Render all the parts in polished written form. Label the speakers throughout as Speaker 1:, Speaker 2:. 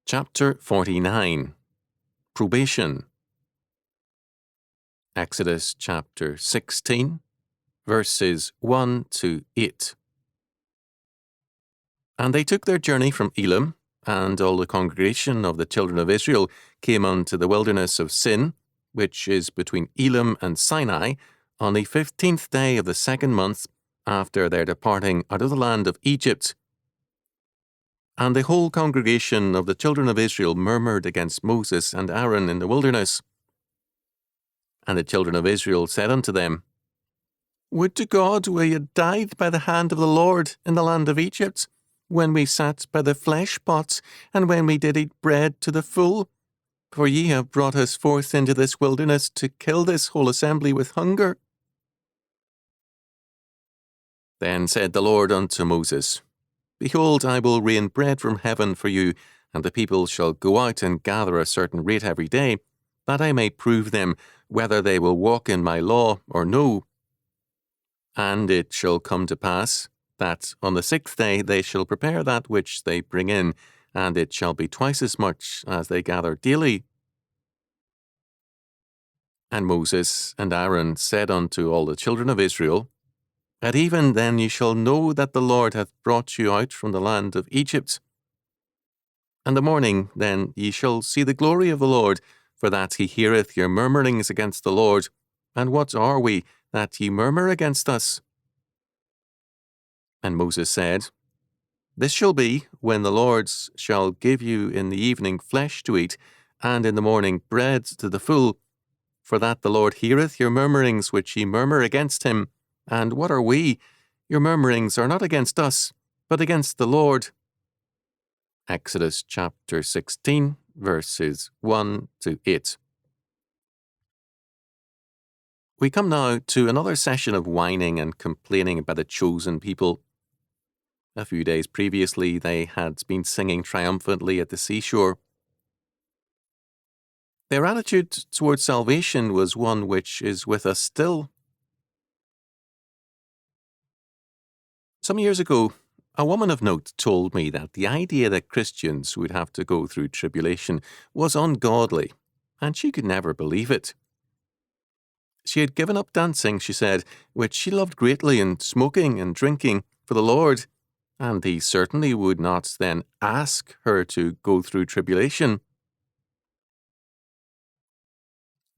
Speaker 1: Chapter 49. Probation. Exodus chapter 16, verses 1 to 8. And they took their journey from Elim, and all the congregation of the children of Israel came unto the wilderness of Sin, which is between Elim and Sinai, on the 15th day of the second month after their departing out of the land of Egypt. And the whole congregation of the children of Israel murmured against Moses and Aaron in the wilderness. And the children of Israel said unto them, Would to God we had died by the hand of the Lord in the land of Egypt, when we sat by the flesh pots, and when we did eat bread to the full. For ye have brought us forth into this wilderness to kill this whole assembly with hunger. Then said the Lord unto Moses, Behold, I will rain bread from heaven for you, and the people shall go out and gather a certain rate every day, that I may prove them whether they will walk in my law or no. And it shall come to pass that on the 6th day they shall prepare that which they bring in, and it shall be twice as much as they gather daily. And Moses and Aaron said unto all the children of Israel, At even then ye shall know that the Lord hath brought you out from the land of Egypt. And the morning then ye shall see the glory of the Lord, for that he heareth your murmurings against the Lord. And what are we, that ye murmur against us? And Moses said, This shall be, when the Lord shall give you in the evening flesh to eat, and in the morning bread to the full, for that the Lord heareth your murmurings which ye murmur against him. And what are we? Your murmurings are not against us, but against the Lord. Exodus chapter 16, verses 1 to 8. We come now to another session of whining and complaining by the chosen people. A few days previously, they had been singing triumphantly at the seashore. Their attitude towards salvation was one which is with us still. Some years ago, a woman of note told me that the idea that Christians would have to go through tribulation was ungodly, and she could never believe it. She had given up dancing, she said, which she loved greatly, and smoking and drinking for the Lord, and he certainly would not then ask her to go through tribulation.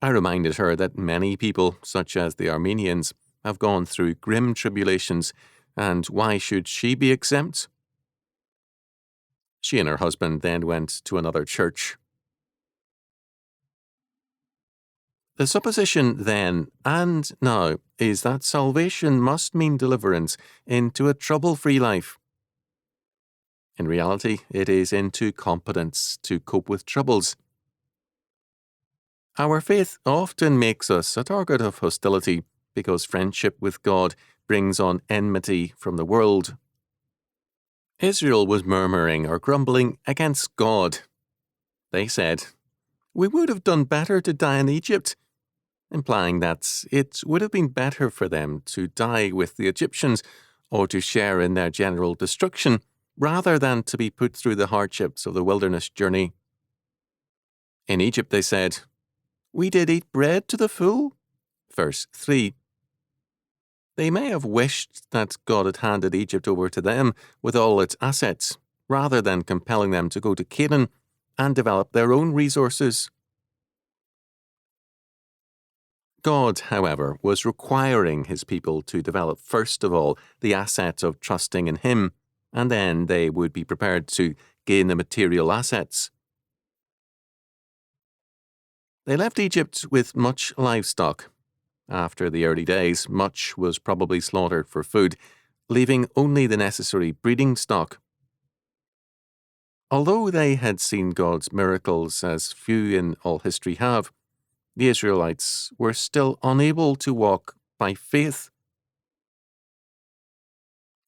Speaker 1: I reminded her that many people, such as the Armenians, have gone through grim tribulations, and why should she be exempt? She and her husband then went to another church. The supposition then and now is that salvation must mean deliverance into a trouble-free life. In reality, it is into competence to cope with troubles. Our faith often makes us a target of hostility because friendship with God brings on enmity from the world. Israel was murmuring or grumbling against God. They said, We would have done better to die in Egypt, implying that it would have been better for them to die with the Egyptians or to share in their general destruction rather than to be put through the hardships of the wilderness journey. In Egypt, they said, We did eat bread to the full. Verse 3. They may have wished that God had handed Egypt over to them with all its assets, rather than compelling them to go to Canaan and develop their own resources. God, however, was requiring his people to develop first of all the asset of trusting in him, and then they would be prepared to gain the material assets. They left Egypt with much livestock. After the early days, much was probably slaughtered for food, leaving only the necessary breeding stock. Although they had seen God's miracles as few in all history have, the Israelites were still unable to walk by faith.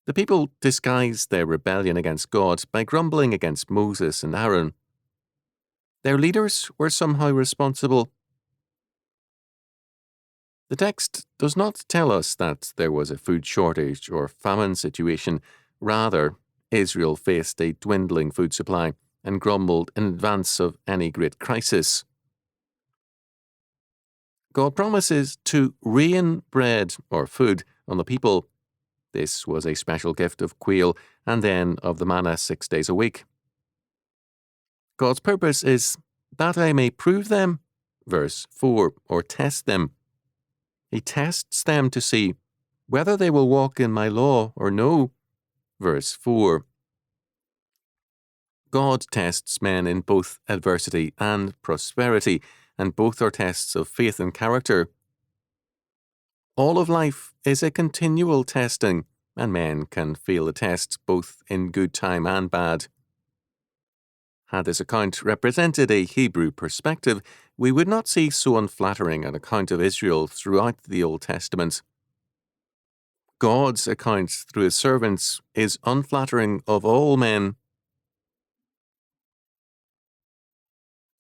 Speaker 1: The people disguised their rebellion against God by grumbling against Moses and Aaron. Their leaders were somehow responsible. The text does not tell us that there was a food shortage or famine situation. Rather, Israel faced a dwindling food supply and grumbled in advance of any great crisis. God promises to rain bread or food on the people. This was a special gift of quail and then of the manna 6 days a week. God's purpose is that I may prove them, verse 4, or test them. He tests them to see whether they will walk in my law or no, verse 4. God tests men in both adversity and prosperity, and both are tests of faith and character. All of life is a continual testing, and men can fail the test both in good time and bad. Had this account represented a Hebrew perspective, we would not see so unflattering an account of Israel throughout the Old Testament. God's account through his servants is unflattering of all men.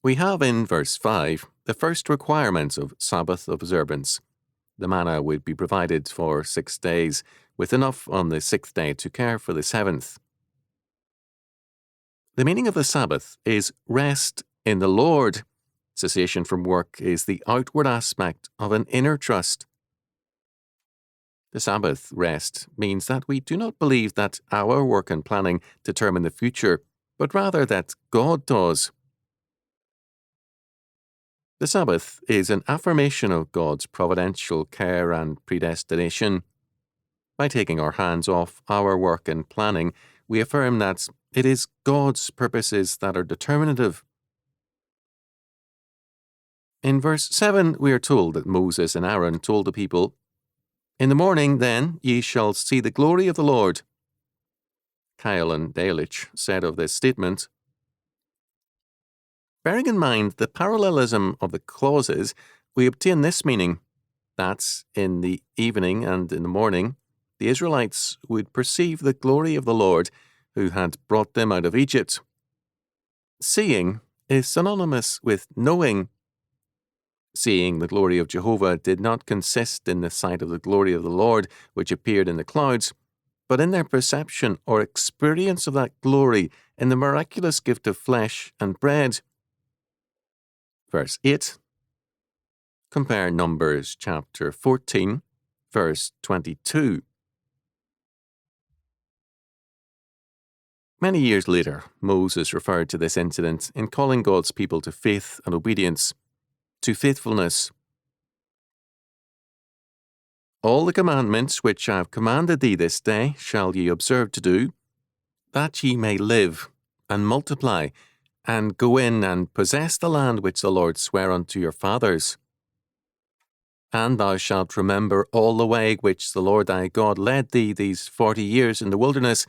Speaker 1: We have in verse 5 the first requirement of Sabbath observance. The manna would be provided for 6 days, with enough on the 6th day to care for the 7th. The meaning of the Sabbath is rest in the Lord. Cessation from work is the outward aspect of an inner trust. The Sabbath rest means that we do not believe that our work and planning determine the future, but rather that God does. The Sabbath is an affirmation of God's providential care and predestination. By taking our hands off our work and planning, we affirm that it is God's purposes that are determinative. In verse 7, we are told that Moses and Aaron told the people, "In the morning, then, ye shall see the glory of the Lord." Kyle and Delitzsch said of this statement, bearing in mind the parallelism of the clauses, we obtain this meaning, that in the evening and in the morning, the Israelites would perceive the glory of the Lord, who had brought them out of Egypt. Seeing is synonymous with knowing. Seeing the glory of Jehovah did not consist in the sight of the glory of the Lord, which appeared in the clouds, but in their perception or experience of that glory in the miraculous gift of flesh and bread. Verse 8. Compare Numbers chapter 14, verse 22. Many years later, Moses referred to this incident in calling God's people to faith and obedience, to faithfulness. All the commandments which I have commanded thee this day shall ye observe to do, that ye may live and multiply, and go in and possess the land which the Lord sware unto your fathers. And thou shalt remember all the way which the Lord thy God led thee these 40 years in the wilderness,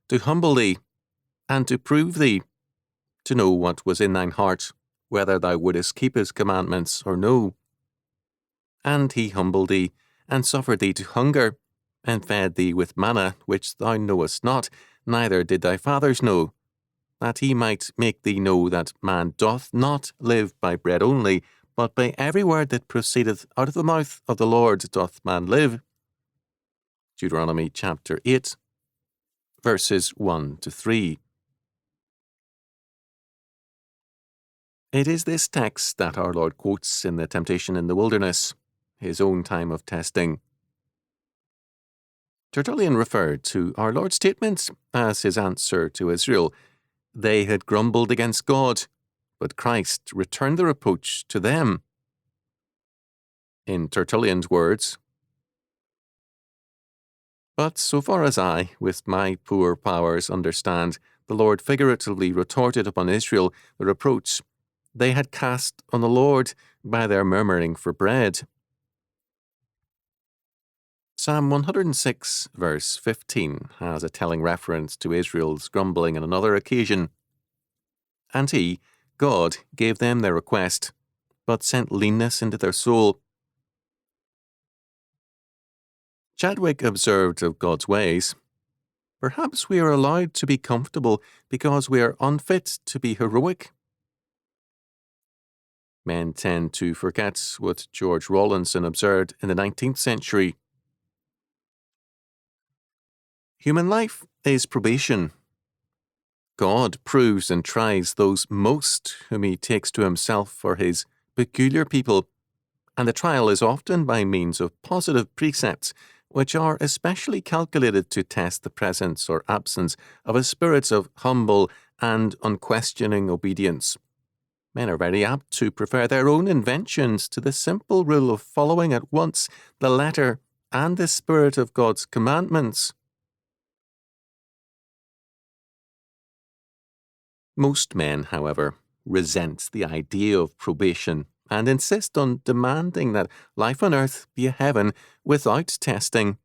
Speaker 1: to humble thee, and to prove thee, to know what was in thine heart, whether thou wouldest keep his commandments or no. And he humbled thee, and suffered thee to hunger, and fed thee with manna which thou knowest not, neither did thy fathers know, that he might make thee know that man doth not live by bread only, but by every word that proceedeth out of the mouth of the Lord doth man live. Deuteronomy chapter 8, verses 1 to 3. It is this text that our Lord quotes in the temptation in the wilderness, his own time of testing. Tertullian referred to our Lord's statements as his answer to Israel. They had grumbled against God, but Christ returned the reproach to them. In Tertullian's words, "But so far as I, with my poor powers, understand, the Lord figuratively retorted upon Israel the reproach they had cast on the Lord by their murmuring for bread." Psalm 106, verse 15, has a telling reference to Israel's grumbling on another occasion. "And he, God, gave them their request, but sent leanness into their soul." Chadwick observed of God's ways, "Perhaps we are allowed to be comfortable because we are unfit to be heroic." Men tend to forget what George Rawlinson observed in the 19th century. Human life is probation. God proves and tries those most whom he takes to himself for his peculiar people, and the trial is often by means of positive precepts, which are especially calculated to test the presence or absence of a spirit of humble and unquestioning obedience. Men are very apt to prefer their own inventions to the simple rule of following at once the letter and the spirit of God's commandments. Most men, however, resent the idea of probation and insist on demanding that life on earth be a heaven without testing.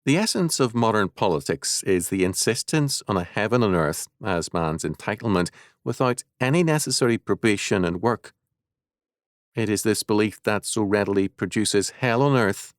Speaker 1: The essence of modern politics is the insistence on a heaven on earth as man's entitlement without any necessary probation and work. It is this belief that so readily produces hell on earth.